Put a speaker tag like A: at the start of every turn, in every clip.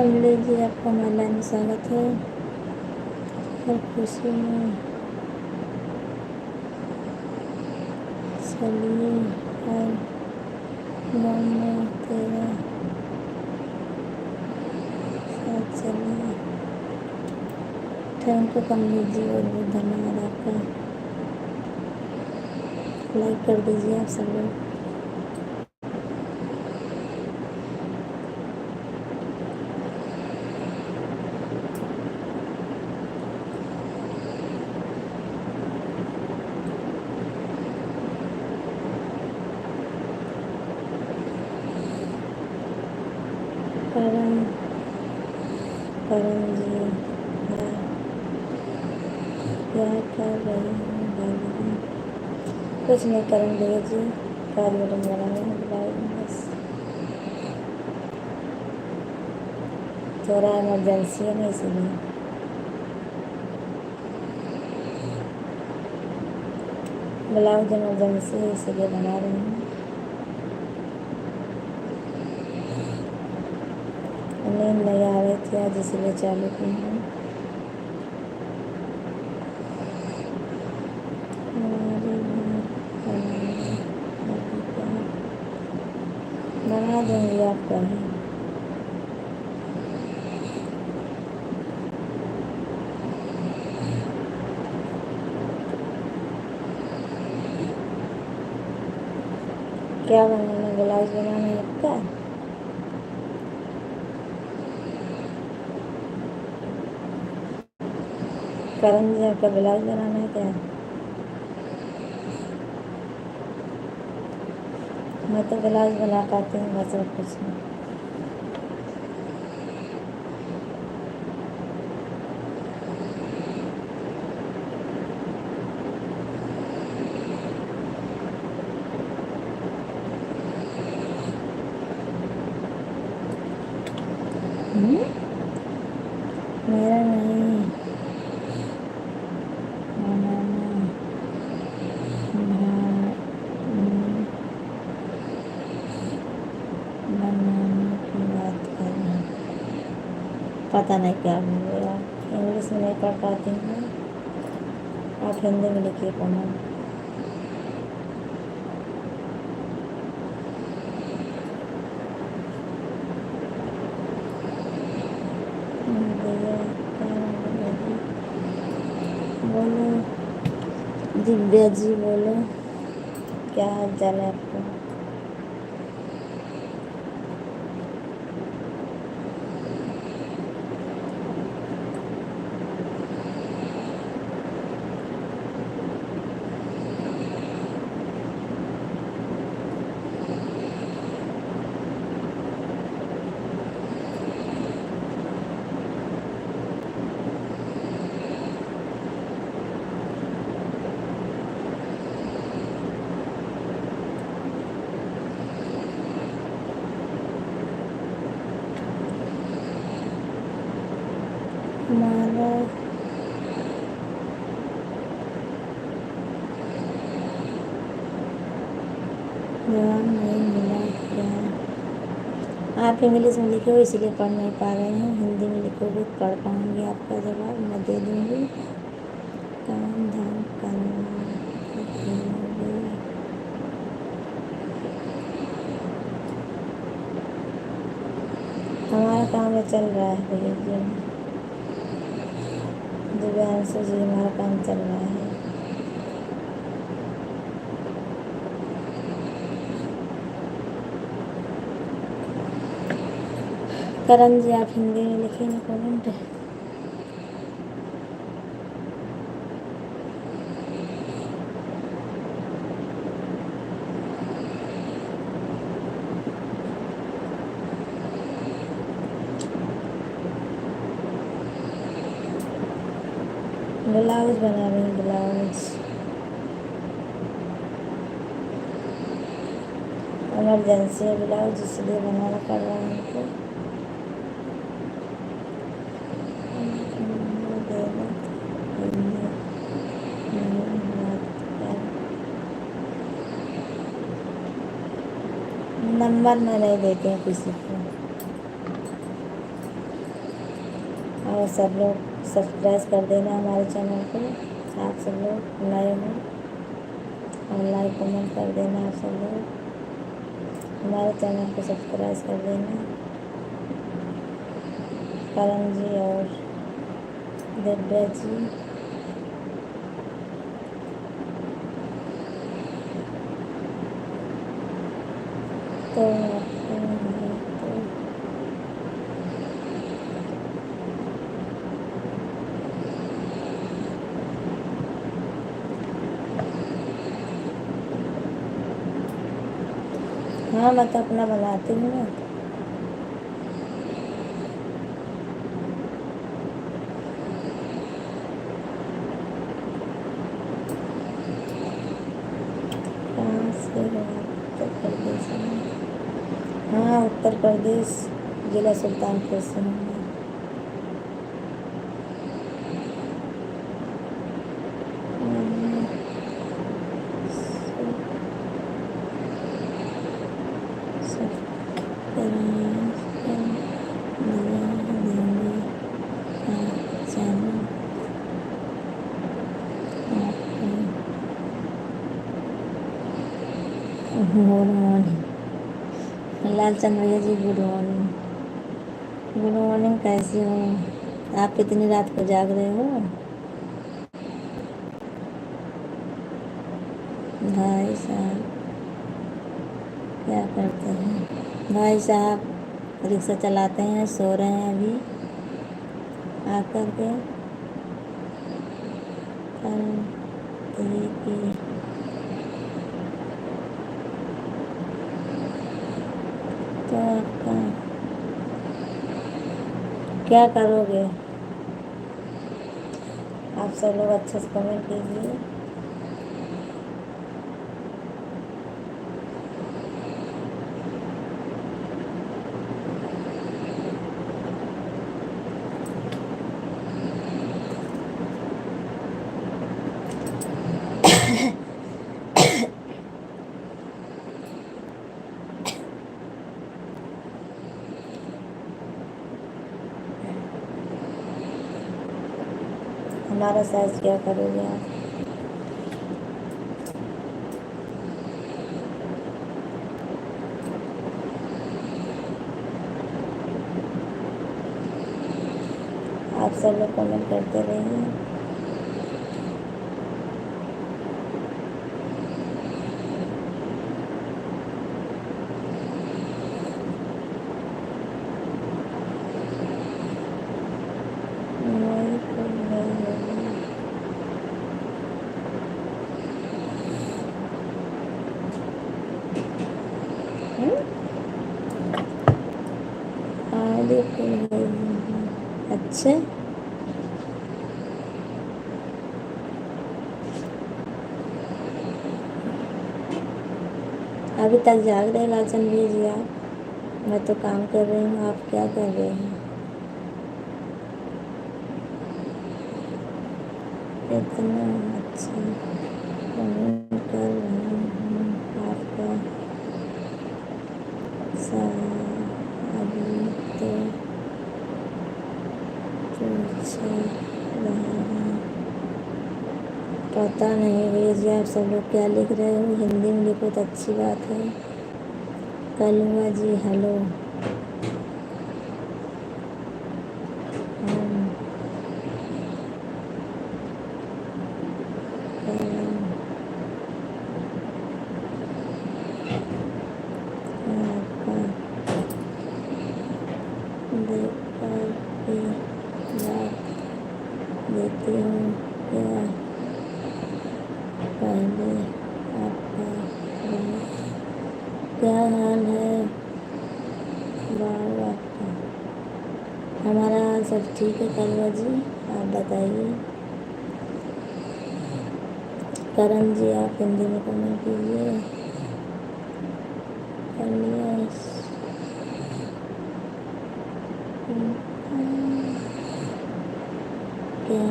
A: सुन लीजिए, आपका महिला में स्वागत है। हर खुशी में चलिए, हर गम में तेरा साथ चलिए। थैंक यू कमलेश जी, बहुत बहुत धन्यवाद आपका। लाइक कर दीजिए आप सब लोग। करण करण जी, क्या कर रही हूँ भाभी? कुछ नहीं करण भैया जी, कार बटन बना रहे हैं बस, थोड़ा इमरजेंसी है ना इसीलिए। ब्लाउज इमरजेंसी है इसीलिए बना रही हूँ। नींद नहीं आ रही थी आज इसलिए चालू की हूँ। बना दूँगी आपका ही। क्या बनाना? ब्लाउज बनाना है आपका? करण जी, आपका ब्लाउज बनाना है क्या? मैं तो ब्लाउज बना पाती हूँ बस, और कुछ नहीं। मेरा नहीं बनाना, बनाने की बात कर रहे हैं। पता नहीं क्या बोल रहे आप, इंग्लिश में नहीं पढ़ पाती हूँ, आप हिंदी में लिखिए कमेंट। बोलो दिव्या जी, बोलो क्या हाल चाल है आपका? हमारा जवाब नहीं मिला क्या? आप इंग्लिश में लिखे हो इसलिए पढ़ नहीं पा रहे हैं, हिंदी में लिखोगे तो पढ़ पाऊँगी आपका जवाब, मैं दे दूँगी। काम धाम करना, हमारा काम चल रहा है भैया जी, दिव्यांशु जी, हमारा काम चल रहा है। करण जी, आप हिंदी में लिखिए ना कमेंट। ब्लाउज बना रही हूँ, ब्लाउज इमरजेंसी है, ब्लाउज इसलिए बनाना पड़ रहा है हमको। नंबर मैं नहीं देती हूँ किसी को। और सब लोग सब्सक्राइब कर देना हमारे चैनल को। आप सब लोग नए हो और लाइक कमेंट कर देना। आप सब लोग हमारे चैनल को सब्सक्राइब कर देना। करण जी और दिव्या जी, तो हाँ मैं तो अपना बनाती हूँ ना। कहाँ से हो आप? उत्तर प्रदेश में? हाँ उत्तर प्रदेश, जिला सुल्तानपुर से हूँ मैं। गुड मॉर्निंग लालचंद भैया जी, गुड मॉर्निंग। गुड मॉर्निंग, कैसे हो आप? कितनी रात को जाग रहे हो? भाई साहब क्या करते हैं? भाई साहब रिक्शा चलाते हैं, सो रहे हैं अभी आकर के। तो आपका क्या करोगे? आप सब लोग अच्छे से कमेंट कीजिए। हमारा साइज क्या करोगे आप? आप सब लोग कमेंट करते रहिए। अच्छा अभी तक जाग रहे लालचंद भैया जी आप? मैं तो काम कर रही हूँ, आप क्या कर रहे हैं? इतना अच्छा कमेंट कर रहा हूँ आपका अभी तो पूछ रहा हूँ। पता नहीं भैया जी आप सब लोग क्या लिख रहे हो? हिंदी में लिखो तो अच्छी बात है। कलुआ जी हेलो। देती हूँ क्या पहले आपका क्या हाल है बाबू आपका? हमारा हाल सब ठीक है कलवा जी, आप बताइए। करण जी आप हिंदी में कमेंट कीजिए। क्या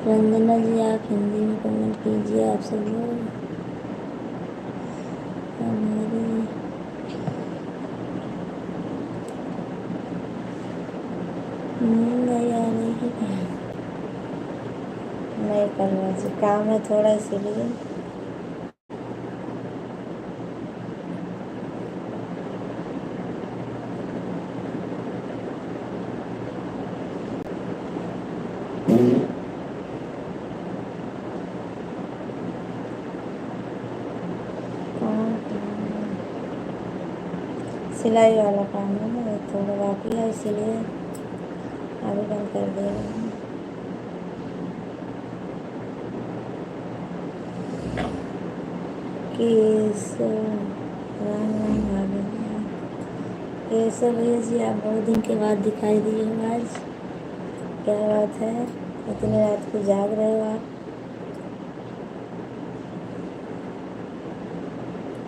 A: रंजना जी आप हिंदी में कमेंट कीजिए। आप सब लोग काम है थोड़ा इसीलिए। कौन काम है? सिलाई वाला काम है ना, थोड़ा बाकी है इसीलिए अभी बंद कर दे रही हूँ। केसव, राम राम भाभी जी। केसव भैया जी, आप बहुत दिन के बाद दिखाई दिए हो आज, क्या बात है? इतनी रात को जाग रहे हो आप?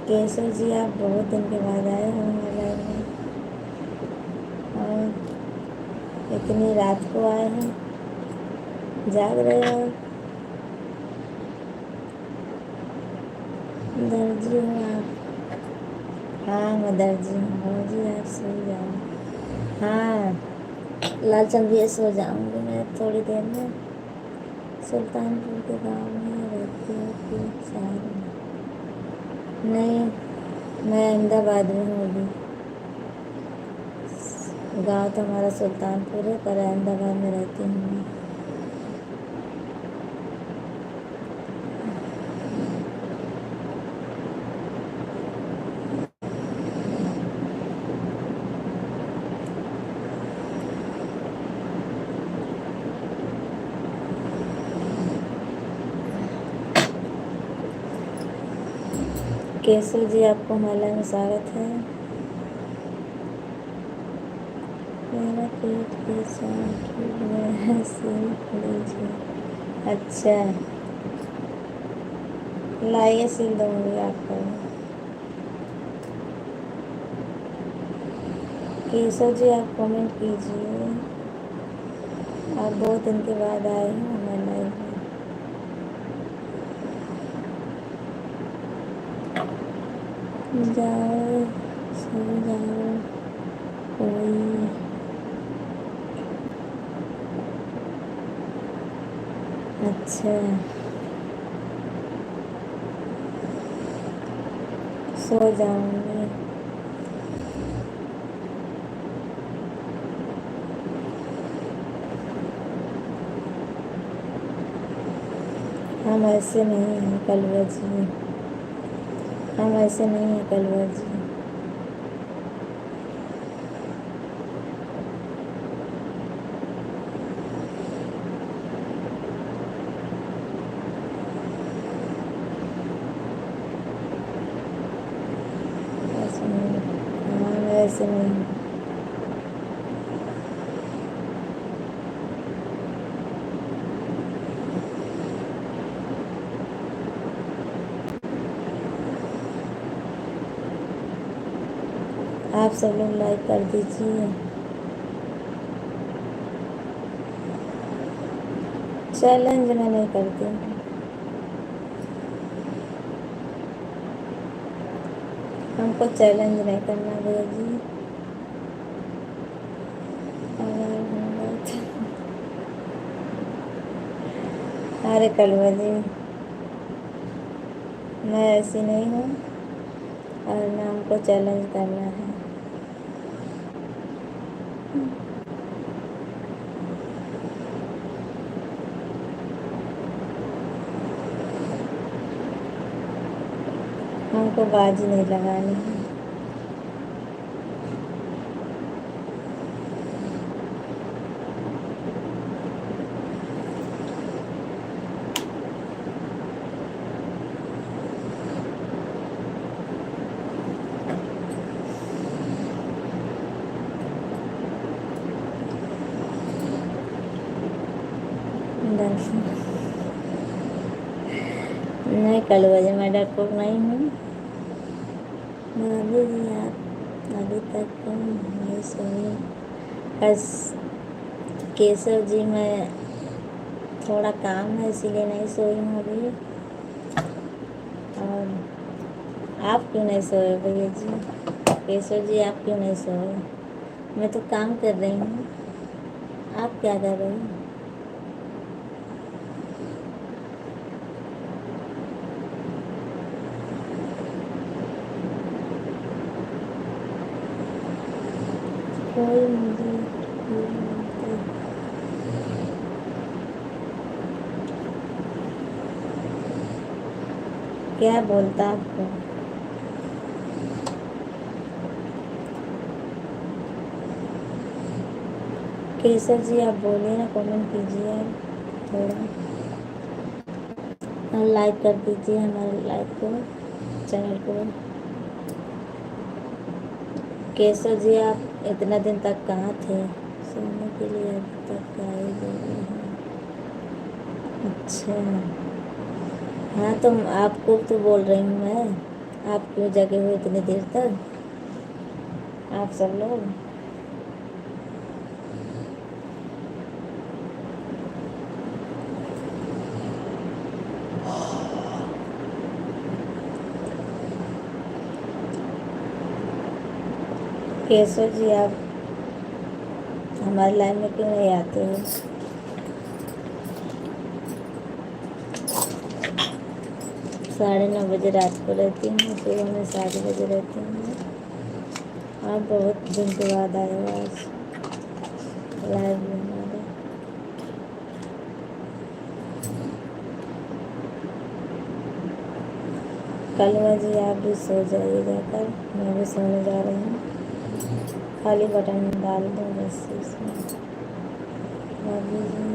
A: केशव जी, आप बहुत दिन के बाद आए हो हमारे लाइफ में, और इतनी रात को आए हो, जाग रहे हो? दर्जी हो आप? हाँ, मैं दर्जी हूँ। दर्जी, आप सो जाओ। हाँ, लालचंद भैया, सो जाऊँगी मैं थोड़ी देर में। सुल्तानपुर के गांव में रहती हो कि शहर में? नहीं, मैं अहमदाबाद में हूँ अभी। गांव तो हमारा सुल्तानपुर है, पर अहमदाबाद में रहती हूँ मैं। केशव जी, आपको माला में स्वागत है। मेरा पेट के साथ टूट गया है, सिल लीजिए। अच्छा, लाइए, सिल दूँगी आपको। केशव जी, आप कमेंट कीजिए। आप बहुत दिन के बाद आए हैं हमारे लाइफ में। जाओ, सो जाओ कोई। अच्छा, सो जाऊंगी। हम ऐसे नहीं हैं कलवा जी, हम ऐसे नहीं हैं कलवा जी। ऐसे नहीं, हाँ, मैं ऐसे नहीं हूँ। आप सब लोग लाइक कर दीजिए। चैलेंज मैं नहीं करती हूँ। हमको चैलेंज नहीं करना भैया जी। अगर होगा तो अरे कलवा जी, मैं ऐसी नहीं हूँ, और ना हमको चैलेंज करना है। हमको बाजी नहीं लगानी है। दर्शन, नहीं कलवा जी, मैं डरपोक नहीं हूँ। भाभी जी, आप अभी तक नहीं सोई? बस केशव जी, मैं थोड़ा काम है इसीलिए नहीं सोई हूँ अभी। और आप क्यों नहीं सोए भैया जी? केशव जी, आप क्यों नहीं सोए? मैं तो काम कर रही हूँ, आप क्या कर रहे हो? कोई मुझे ये बोलते, क्या बोलता आपको? केसर जी आप बोलिए ना, कमेंट कीजिए आप थोड़ा, और लाइक कर दीजिए हमारे लाइव को, चैनल को। केसर जी आप इतना दिन तक कहाँ थे? सोने के लिए अभी तक आए गए हैं। अच्छा, हाँ तो आपको तो बोल रही हूँ मैं, आप क्यों जगे हुए इतनी देर तक आप सब लोग? केशव जी आप हमारे लाइन में क्यों नहीं आते हो? 9:30 बजे रात को रहती हूँ, सुबह में 7 बजे रहती हूँ। आप बहुत दिन के बाद आए हो आज लाइव में हमारे। कलवा जी आप भी सो जाइए जाकर, मैं भी सोने जा रही हूँ। खाली बटन डाल दो बस इसमें। भाभी जी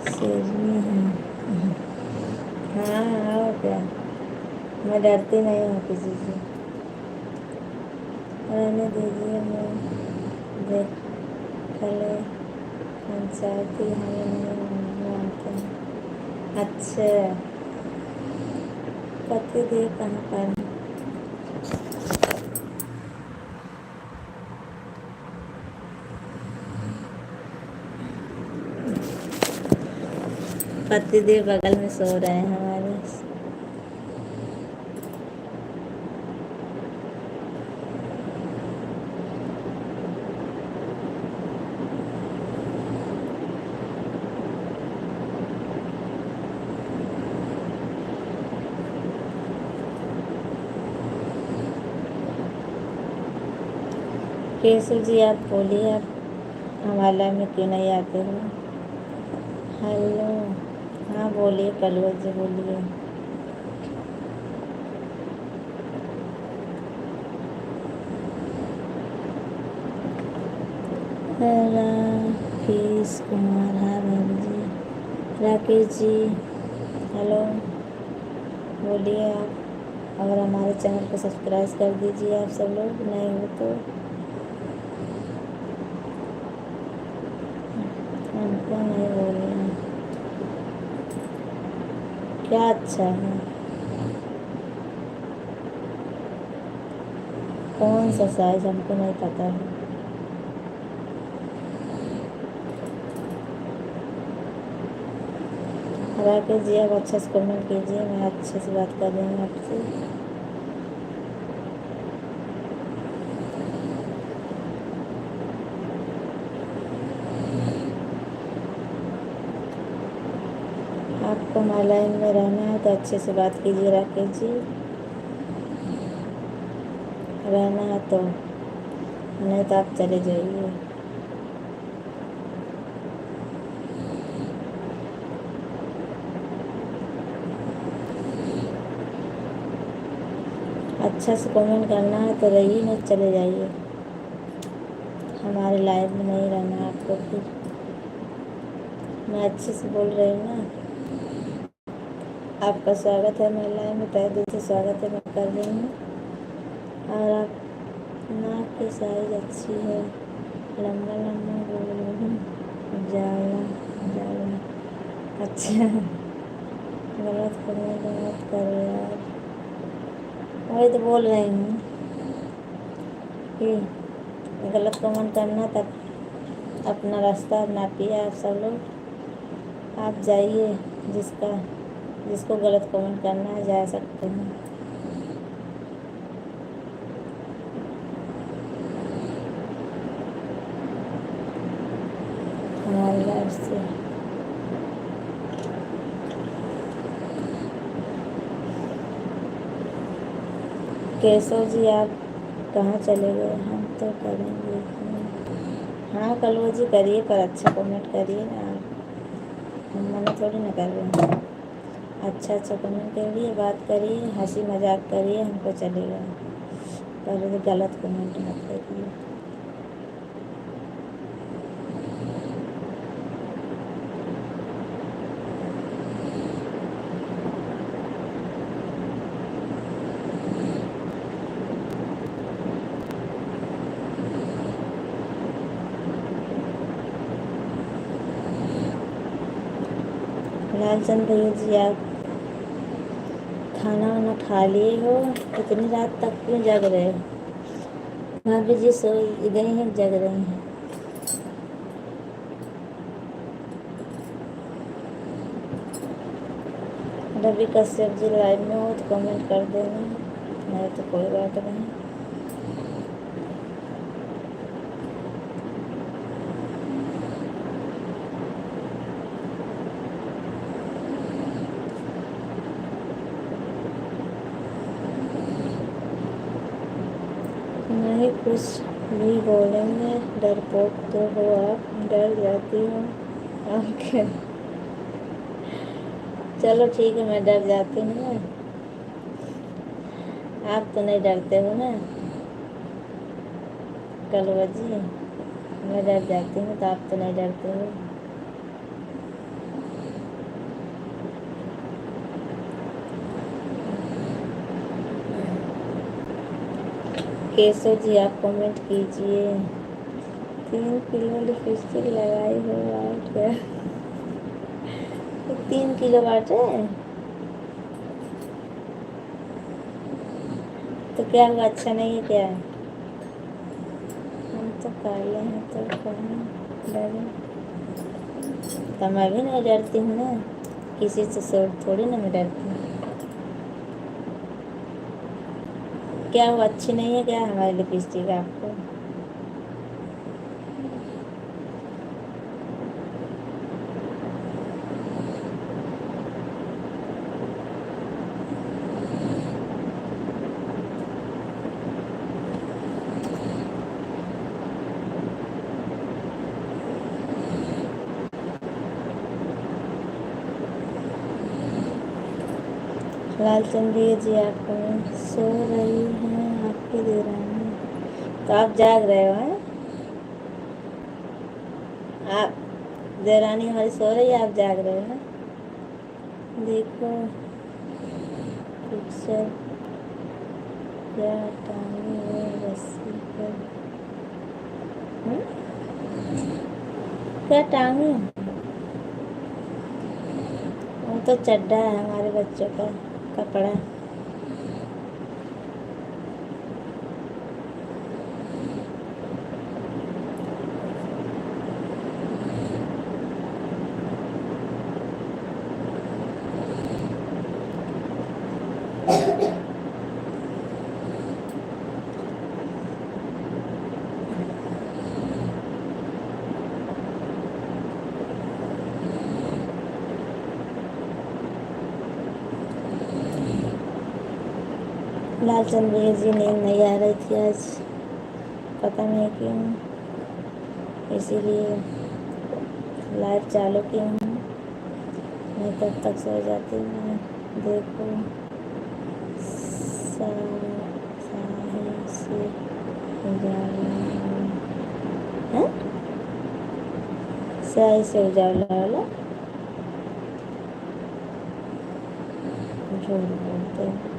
A: सेजनी है। हाँ और क्या, मैं डरती नहीं हूँ किसी से। रहने दीजिए, मैं देख खले पंचायती हमें नहीं मानते हैं। अच्छा, पति देव कहाँ पर है? पति देव बगल में सो रहे हैं हमारे। केशव जी आप बोलिए, आप हमारे लाइन में क्यों नहीं आते हो? हेलो, हाँ बोलिए कलवा जी बोलिए। राकेश कुमार, हाँ भाभी जी। राकेश जी हेलो, बोलिए आप। और हमारे चैनल को सब्सक्राइब कर दीजिए आप सब लोग, नए हो तो। हमको नहीं बोलना क्या अच्छा है? कौन सा साइज हमको नहीं पता है। राकेश जी आप अच्छे से कमेंट कीजिए, मैं अच्छे से बात कर रही हूँ आपसे। आपको हमारे लाइन में रहना है तो अच्छे से बात कीजिए राकेश जी, रहना है तो, नहीं तो आप चले जाइए। अच्छा से कमेंट करना है तो रहिए, नहीं चले जाइए। हमारे लाइव में नहीं रहना आपको फिर। मैं अच्छे से बोल रही हूँ ना। आपका स्वागत है मेरे लाइव में, तहे दिल से स्वागत है मैं कर रही हूँ। और आप नाक की साइज अच्छी है, लंबा लंबा गोल जाला जाला। अच्छा, गलत कमेंट मत करो यार, वही तो बोल रही हूँ कि गलत कमेंट करना तब अपना रास्ता नापिए आप सब लोग। आप जाइए, जिसको गलत कमेंट करना है जा सकते हैं। हमारे लाइफ से केशव जी आप कहाँ चले गए? हम तो करेंगे। हाँ कलवा जी करिए, पर अच्छा कमेंट करिए ना आप, हम मना थोड़ी ना कर रहे हैं। अच्छा अच्छा कमेंट करिए, बात करिए, हंसी मजाक करिए, हमको चलेगा, पर गलत कमेंट मत करिए। लालचंद भैया जी, आप खाना वाना खा लिए हो? इतनी रात तक क्यों जग रहे हो? भाभी जी सो गई हैं, जग रही हैं। रवि कश्यप जी लाइव में हो तो कमेंट कर देना, नहीं तो कोई बात नहीं। नहीं कुछ भी बोलेंगे, डरपोक तो हो आप, डर जाती हो आप क्या? चलो ठीक है, मैं डर जाती हूँ ना, आप तो नहीं डरते हो ना कलवा जी, मैं डर जाती हूँ तो आप तो नहीं डरते हो। केशव जी आप कमेंट कीजिए। 3 किलो लिपस्टिक लगाई हो आप क्या? 3 किलो बाटे तो क्या हुआ, अच्छा नहीं है क्या? हम तो काले हैं तो कहाँ डरे? तो मैं भी नहीं डरती हूँ ना, किसी से थोड़ी ना मैं डरती हूँ। क्या हुआ, अच्छी नहीं है क्या हमारी लिपस्टिक आपको? लालचंद भैया जी आप सो रही हैं, आपकी दे रहे हैं तो आप जाग रहे हो हैं? आप देरानी हमारी सो रही है, आप जाग रहे हो हैं? देखो पिक्चर, क्या टांगी है रस्सी पर? क्या टांगी? वो तो चड्डा है हमारे बच्चों का कपड़ा। लालचंद भैया जी नींद नहीं आ रही थी आज, पता नहीं क्यों, इसीलिए लाइट चालू की हूँ, नहीं तब तक सो जाती मैं। देखो साहिल से उजाला, हाँ साहिल से उजाला वाला झूठ बोलते हैं।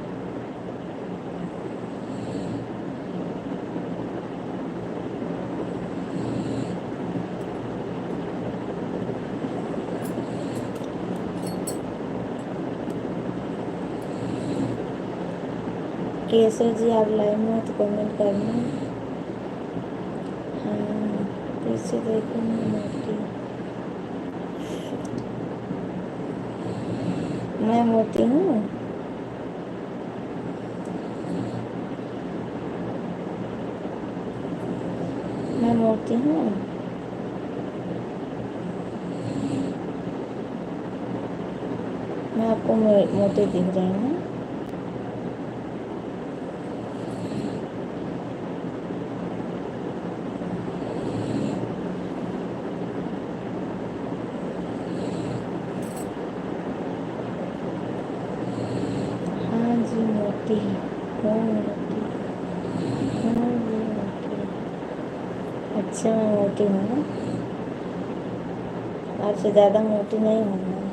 A: केशव जी आप लाइव में हो तो कमेंट करना। हाँ पीछे देखो मोटी, मैं मोटी हूँ? मैं मोटी हूँ? मैं आपको मोटी दिख रही हूँ? मोटी। हाँ ये मोटी। अच्छा मैं मोटी हूँ ना, आपसे ज़्यादा मोटी नहीं हूँ मैं।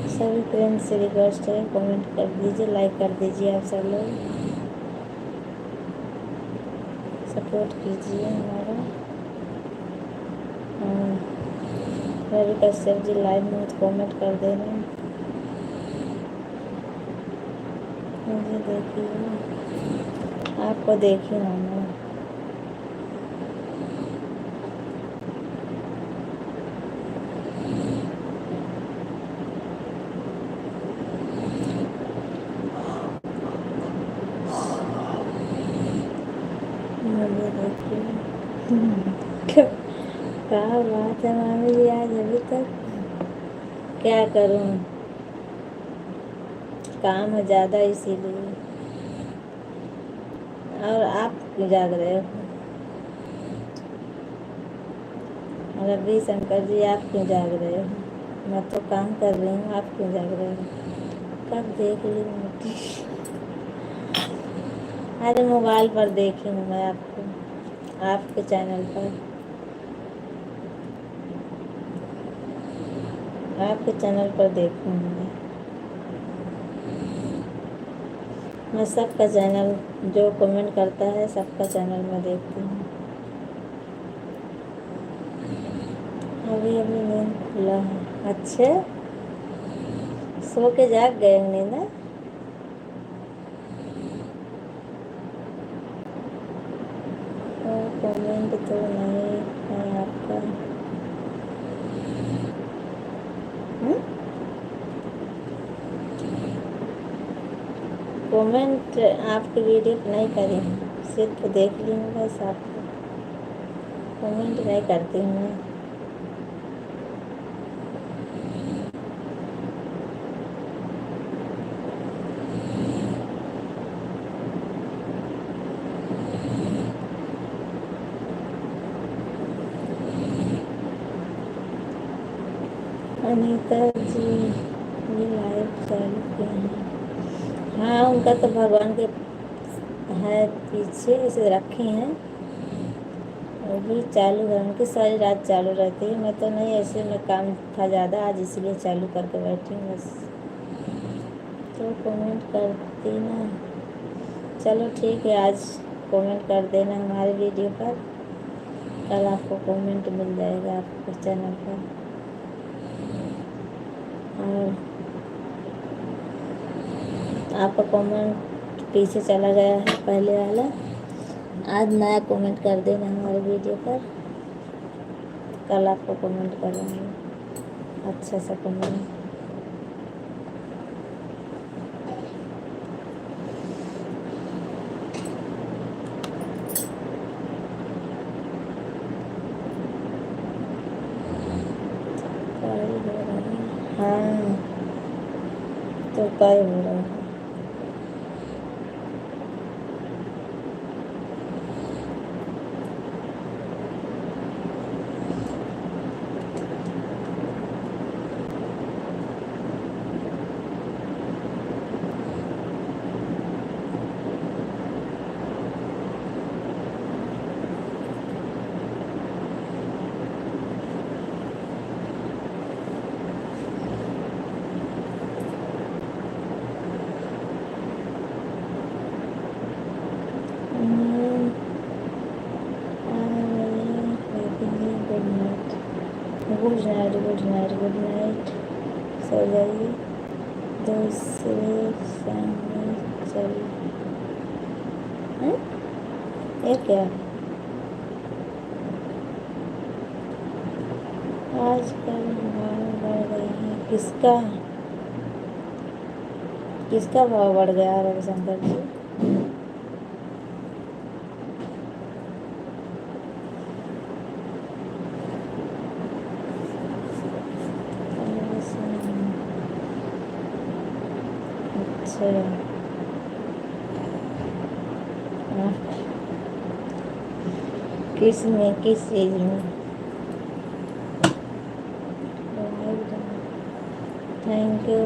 A: सभी फ्रेंड्स से रिक्वेस्ट है, कमेंट कर दीजिए, लाइक कर दीजिए, आप सब लोग सपोर्ट कीजिए हमारा। रवि कश्यप जी लाइव में तो कमेंट कर देना। मुझे देखिए, आपको देखी हूँ मैं। मुझे देखिए। क्या बात है मामी जी, आज अभी तक क्या करूँ, काम है ज़्यादा इसीलिए। और आप क्यों जाग रहे हो? रवि शंकर जी आप क्यों जाग रहे हो? मैं तो काम कर रही हूँ, आप क्यों जाग रहे हो? कब देख ली मोटी? अरे मोबाइल पर देखी हूँ मैं आपको, आपके चैनल पर, आपके चैनल पर देखी हूँ मैं सबका चैनल, जो कमेंट करता है सबका चैनल मैं देखती हूँ। अभी अभी नींद खुला है। अच्छे सो के जाग गए नींद है? कमेंट तो नहीं है आपका। कमेंट आपकी वीडियो पर नहीं करी हूँ, सिर्फ देख ली हूँ बस। आपको कमेंट नहीं करती हूँ मैं। अनीता जी ये लाइव चालू किए हैं? हाँ उनका तो भगवान के है पीछे ऐसे रखे हैं, वो भी चालू है, उनकी सारी रात चालू रहती है। मैं तो नहीं, ऐसे में काम था ज़्यादा आज, इसलिए चालू करके बैठी हूँ बस। तो कमेंट करती ना, चलो ठीक है, आज कमेंट कर देना हमारे वीडियो पर, कल आपको कमेंट मिल जाएगा आपके चैनल पर। और आपका कमेंट पीछे चला गया है पहले वाला, आज नया कमेंट कर देना हमारे वीडियो पर, कल आपको कमेंट करेंगे अच्छा सा कमेंट। हाँ तो काय हो रहा है? Good night, good night, good night, सो जाइए। दूसरे सामने चल, ये क्या आजकल भाव बढ़ गए हैं? किसका किसका भाव बढ़ गया रविशंकर जी? अच्छा किस में, किस चीज़ में? थैंक यू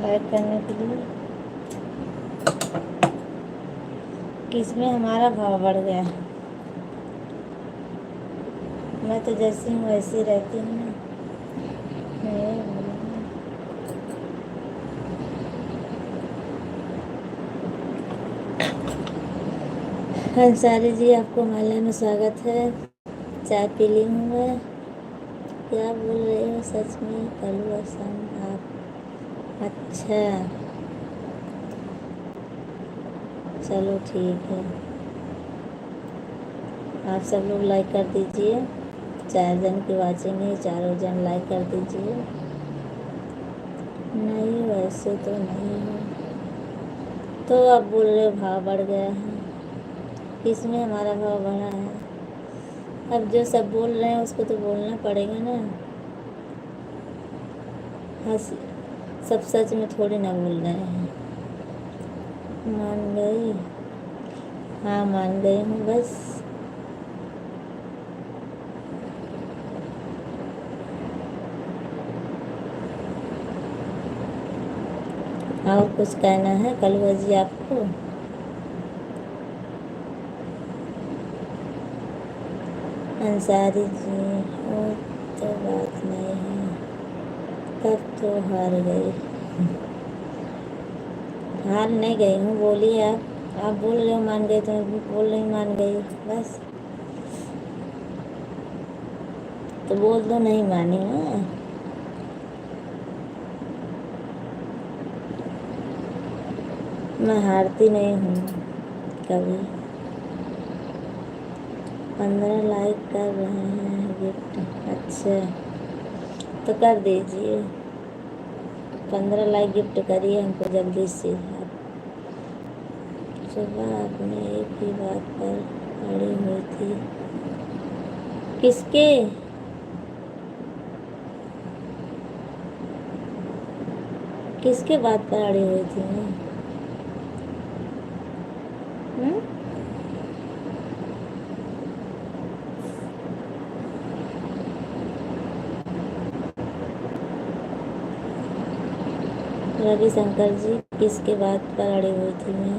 A: लाइक करने के लिए। किसमें हमारा भाव बढ़ गया। मैं तो जैसी हूँ वैसी रहती हूँ ना। अंसारी जी, आपको माला में स्वागत है। चाय पी ली हूँ मैं। क्या बोल रहे हो सच में कलू असम आप। अच्छा चलो ठीक है। आप सब लोग लाइक कर दीजिए। 4 जन की वाचिंग है, 4 जन लाइक कर दीजिए। नहीं वैसे तो नहीं है। तो आप बोल रहे हो भाव बढ़ गया है। किसमें हमारा भाव बढ़ा है। अब जो सब बोल रहे हैं उसको तो बोलना पड़ेगा ना। हंस सब सच में थोड़ी ना बोल रहे हैं। मान गई। हाँ मान गई हूँ बस। और कुछ कहना है कलुआ जी आपको। अंसारी जी वो तो बात नहीं है। तब तो हार गई। हार नहीं गई हूँ, बोलिए आप बोल रहे हो मान गए तो मैं बोल रही मान गई बस। तो बोल दो नहीं मानी ना। मैं हारती नहीं हूँ कभी। 15 लाइक कर रहे हैं गिफ्ट। अच्छा तो कर दीजिए। 15 लाइक गिफ्ट करिए हमको जल्दी से। सुबह आपने एक ही बात पर अड़ी हुई थी। किसके किसके बात पर अड़ी हुई थी मैं। रविशंकर जी किसके बात पर अड़ी हुई थी मैं।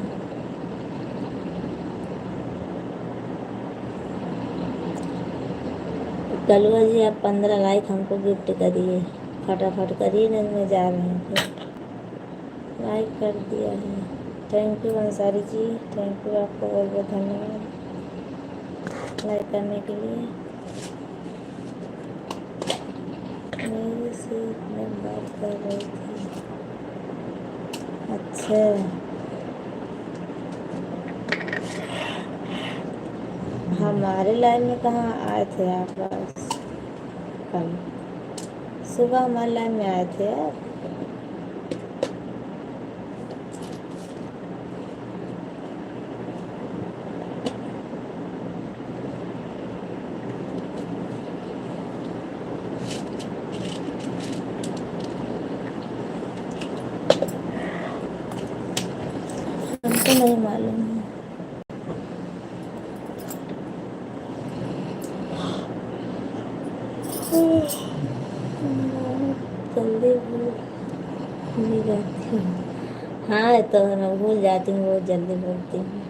A: कलुआ जी आप 15 लाइक हमको गिफ्ट करिए। फटाफट करिए नहीं मैं जा रही हूँ फिर। लाइक कर दिया है। Thank you Ansari ji. Thank you आपका बहुत बहुत धन्यवाद लाइक करने के लिए। मेरे से मैं बात कर रही थी। अच्छा हमारे लाइन में कहाँ आए थे आप बस कल सुबह हमारे लाइन में आए थे आप। हमको नहीं मालूम है। जल्दी भूल जाती हूँ। हाँ तो मैं भूल जाती हूँ, बहुत जल्दी बोलती हूँ।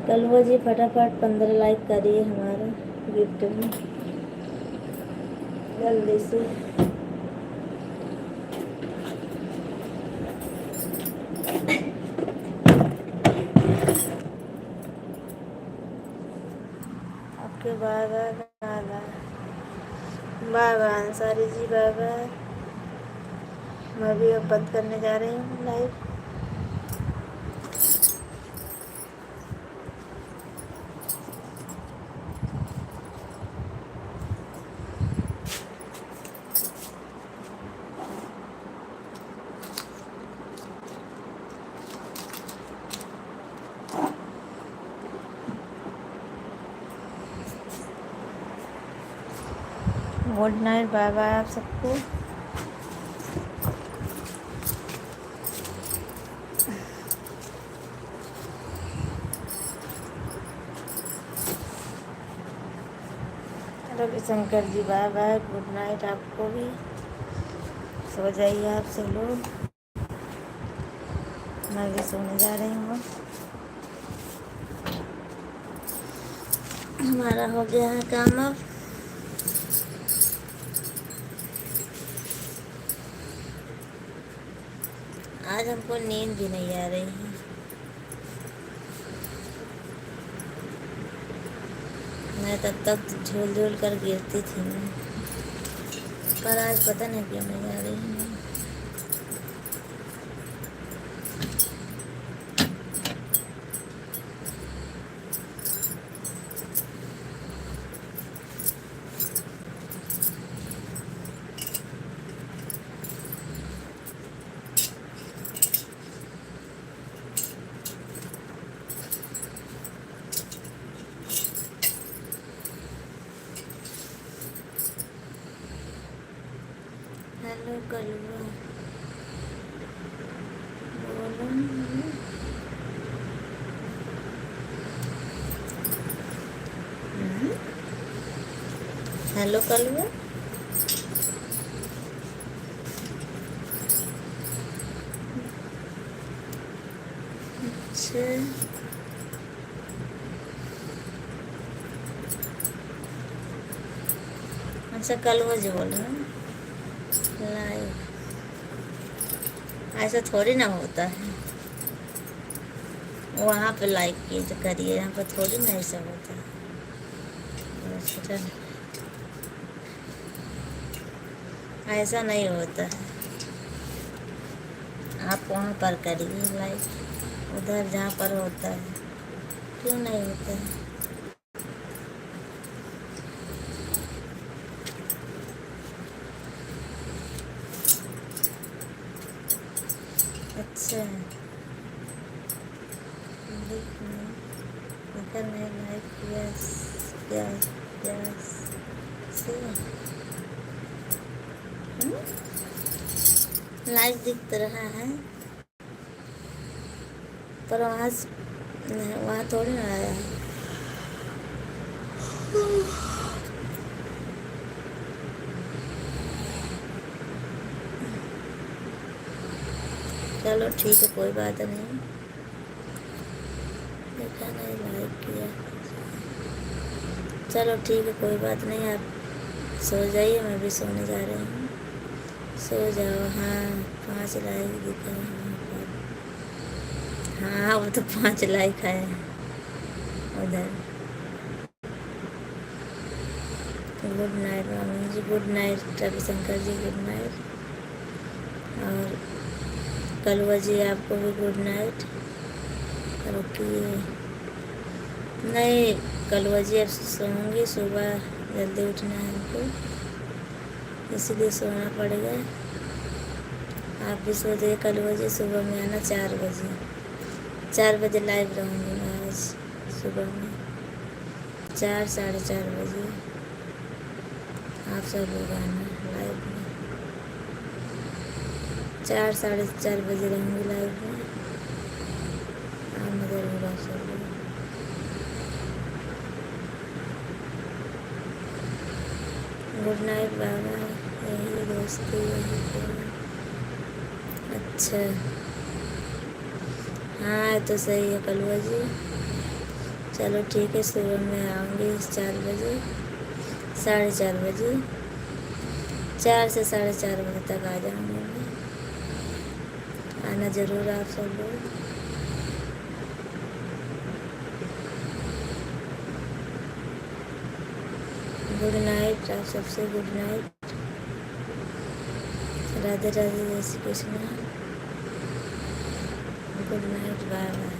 A: कलुआ जी फटाफट 15 लाइक करिए हमारे गिफ्ट में जल्दी से। आपके bye bye bye bye bye bye Ansari ji bye bye. मैं भी अब बंद करने जा रही हूँ live. Good night bye bye आप सबको। Shankar ji bye bye, good night आपको भी। सो जाइए आप सब लोग, मैं भी सोने जा रही हूँ। हमारा हो गया है काम अब। आज हमको नींद भी नहीं आ रही है। मैं तब तक झूल झूल कर गिरती थी मैं, पर आज पता नहीं क्यों नहीं आ रही है। हेलो कलवा, बोलो। हेलो कलवा, अच्छा अच्छा, कलवा जो बोल रहे हैं लाइव, ऐसा थोड़ी ना होता है। वहाँ पे लाइक कीजिए करिए, यहाँ पर थोड़ी ना ऐसा होता है। ऐसा नहीं होता है। आप वहाँ पर करिए लाइक, उधर जहाँ पर होता है। क्यों नहीं होता है? अच्छा, लेकिन मैं लाइक यस यस यस से लाइक दिख रहा है, पर वहाँ थोड़ी ना आया है। चलो ठीक है, कोई बात नहीं। देखा नहीं, लाइक किया। चलो ठीक है, कोई बात नहीं। आप सो जाइए, मैं भी सोने जा रही हूँ। सो जाओ। हाँ, 5 लाइक दिखा वहाँ पर। हाँ, वो तो 5 लाइक है उधर। गुड नाइट मामी जी, गुड नाइट रविशंकर जी, गुड नाइट। और कलवा जी आपको भी गुड नाइट। रुकिए, नहीं कलवा जी अब सोऊंगी, सुबह जल्दी उठना है हमको, इसलिए सोना पड़ेगा। आप भी सो जाइए कलवा जी, सुबह में आना 4 बजे। 4 बजे लाइव रहूँगी मैं आज सुबह में, 4 साढ़े 4 बजे। आप सब लोग आना लाइव में, 4 साढ़े 4 बजे रहूँगी लाइव में। आना जरूर आप सब लोग। गुड नाइट बाबा, यही दोस्ती यही प्यार। अच्छा, हाँ तो सही है कलवा जी। चलो ठीक है, सुबह में आऊँगी 4 बजे, साढ़े 4 बजे, 4 से साढ़े 4 बजे तक आ जाऊँगी मैं। आना ज़रूर आप सब लोग। गुड नाइट आप सबसे, गुड नाइट। राधे राधे, जय Shri Krishna. Good night, bye bye.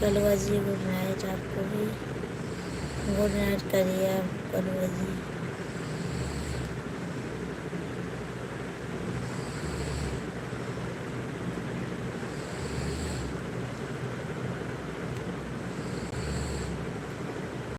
A: Kalwa ji good night आपको भी, गुड नाइट करिए आप कलवा जी।